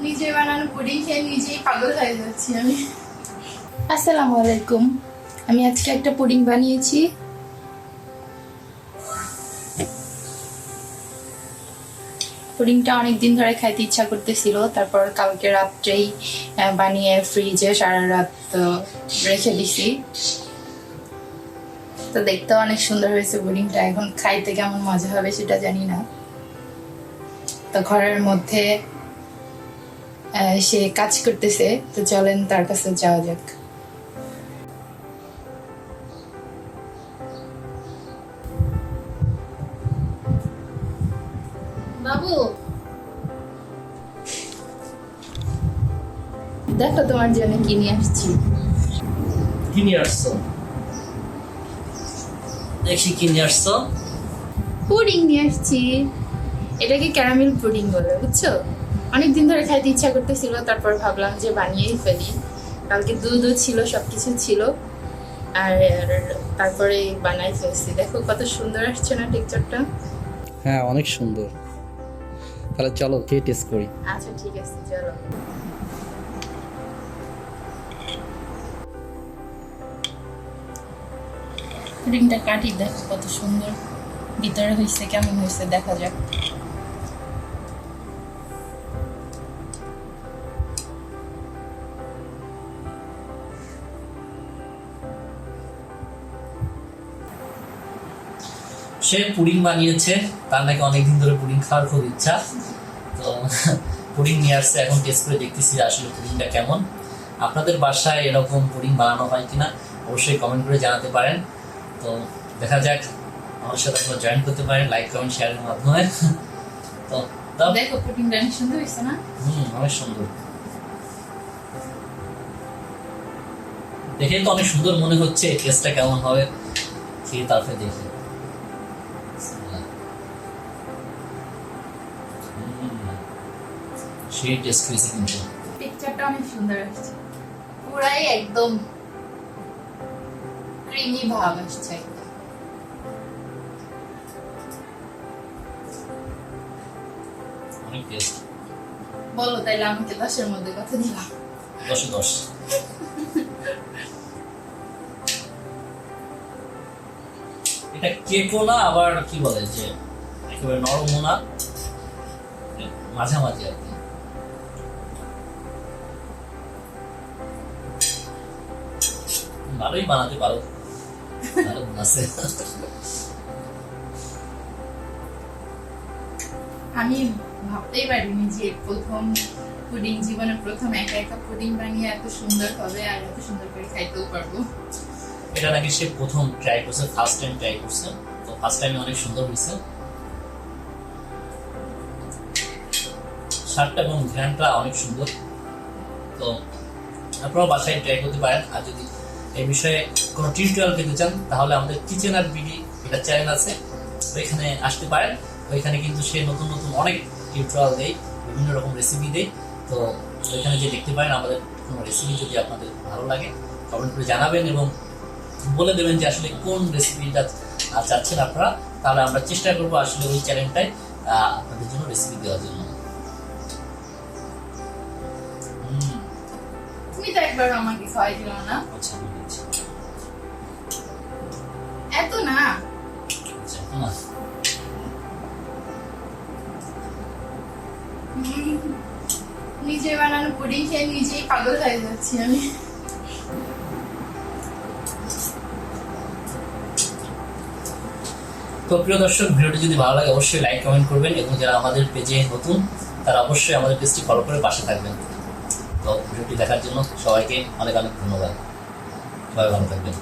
নিজে বানানো পুডিং খেয়ে নিজেই পাগল হয়ে যাচ্ছি আমি। আসসালামু আলাইকুম। আমি আজকে একটা পুডিং বানিয়েছি। পুডিংটা অনেকদিন ধরে খাইতে ইচ্ছা করতেছিল, তারপর কালকে রাত্রেই বানিয়ে ফ্রিজে সারা রাত রেখে দিছি। তো দেখতে অনেক সুন্দর হয়েছে পুডিংটা। এখন খাইতে কেমন মজা হবে সেটা জানি না। তো ঘরের মধ্যে সে কাজ করতেছে, তো চলেন তার কাছে যাওয়া যাক। বাবু, দেখো তোমার জন্য কি নিয়ে আসছি। কি নিয়ে আসছো? দেখি কি নিয়ে আসছো। পুডিং নিয়ে আসছি। এটাকে ক্যারামেল পুডিং বলে, বুঝছো? অনেকদিন ধরে খাইতে ইচ্ছা করতেছিল, তারপর ভাবলাম যে বানিয়েই ফেলি। কালকে দুধও ছিল, সবকিছু ছিল, আর তারপরে বানাই ফেলছি। দেখো কত সুন্দর আসছে না টেক্সচারটা? হ্যাঁ, অনেক সুন্দর। তাহলে চলো খেয়ে টেস্ট করি। আচ্ছা ঠিক আছে, চলো। পুডিংটা কাটি, দেখো কত সুন্দর ভিতরে হয়েছে, কেমন হয়েছে দেখা যাক। সে পুডিং বানিয়েছে, তার নাকি অনেকদিন ধরে পুডিং খাওয়ার খুব ইচ্ছা। তো পুডিং নিয়ে আসছে, এখন টেস্ট করে দেখতেছি আসলে পুডিংটা কেমন। আপনাদের বাসায় এরকম পুডিং বানানো হয় কিনা অবশ্যই কমেন্ট করে জানাতে পারেন। তো দেখা যাক, আমার সাথে আপনারা জয়েন করতে পারেন লাইক কমেন্ট শেয়ারের মাধ্যমে। তো দেখো পুডিংটা অনেক সুন্দর হয়েছে না? অনেক সুন্দর। দেখে তো অনেক সুন্দর মনে হচ্ছে, টেস্টটা কেমন হবে খেয়ে তারপরে দেখি। সেই টেস্ট হয়েছে, কিন্তু টেক্সচারটা অনেক সুন্দর আসছে, পুরাই একদম ক্রিমি ভাব আসছে একদম। অনেক টেস্ট। বলো তাইলে আমাকে 10-এর মধ্যে কত দিলাম? 10-এ 10। এটা কেকও না, আবার কি বলে যে একেবারে নরমও না, মাঝামাঝি আর কি। ভালোই বানাতে পারো, ভালো বানাচ্ছে। আমি ভাবতেই পারিনি যে প্রথম পুডিং, জীবনে প্রথম একা একা পুডিং বানিয়ে এত সুন্দর হবে আর এত সুন্দর করে খাইতেও পারবো। এটা নাকি সে প্রথম ট্রাই করছে, ফার্স্ট টাইম ট্রাই করছে। তো ফার্স্ট টাইমে অনেক সুন্দর হয়েছে। স্বাদটা এবং ঘ্রাণটা অনেক সুন্দর। তো আপনারা বাসায় ট্রাই করতে পারেন। আর যদি এই বিষয়ে কোনো টিউটোরিয়াল পেতে চান তাহলে আমাদের কিচেন আর বিডি এটা চ্যানেল আছে, ওইখানে আসতে পারেন। ওইখানে কিন্তু সে নতুন নতুন অনেক টিউটোরিয়াল দেয়, বিভিন্ন রকম রেসিপি দেয়। তো ওইখানে যে দেখতে পারেন আমাদের কোনো রেসিপি যদি আপনাদের ভালো লাগে কমেন্ট করে জানাবেন এবং বলে দেবেন যে আসলে কোন রেসিপিটা চাচ্ছেন আপনারা। তাহলে আমরা চেষ্টা করবো আসলে ওই চ্যানেলটায় আপনাদের জন্য রেসিপি দেওয়ার জন্য। তুমি তো একবার আমাকে খাওয়াই দিল না? আচ্ছা, এত না। আচ্ছা, নিজে বানানো পুডিং খেয়ে নিজেই পাগল হয়ে যাচ্ছি আমি। তো প্রিয় দর্শক, ভিডিওটি যদি ভালো লাগে অবশ্যই লাইক কমেন্ট করবেন এবং যারা আমাদের পেজে নতুন তারা অবশ্যই আমাদের পেজটি ফলো করে পাশে থাকবেন। তো ভিডিওটি দেখার জন্য সবাইকে অনেক অনেক ধন্যবাদ। সবাই ভালো থাকবেন।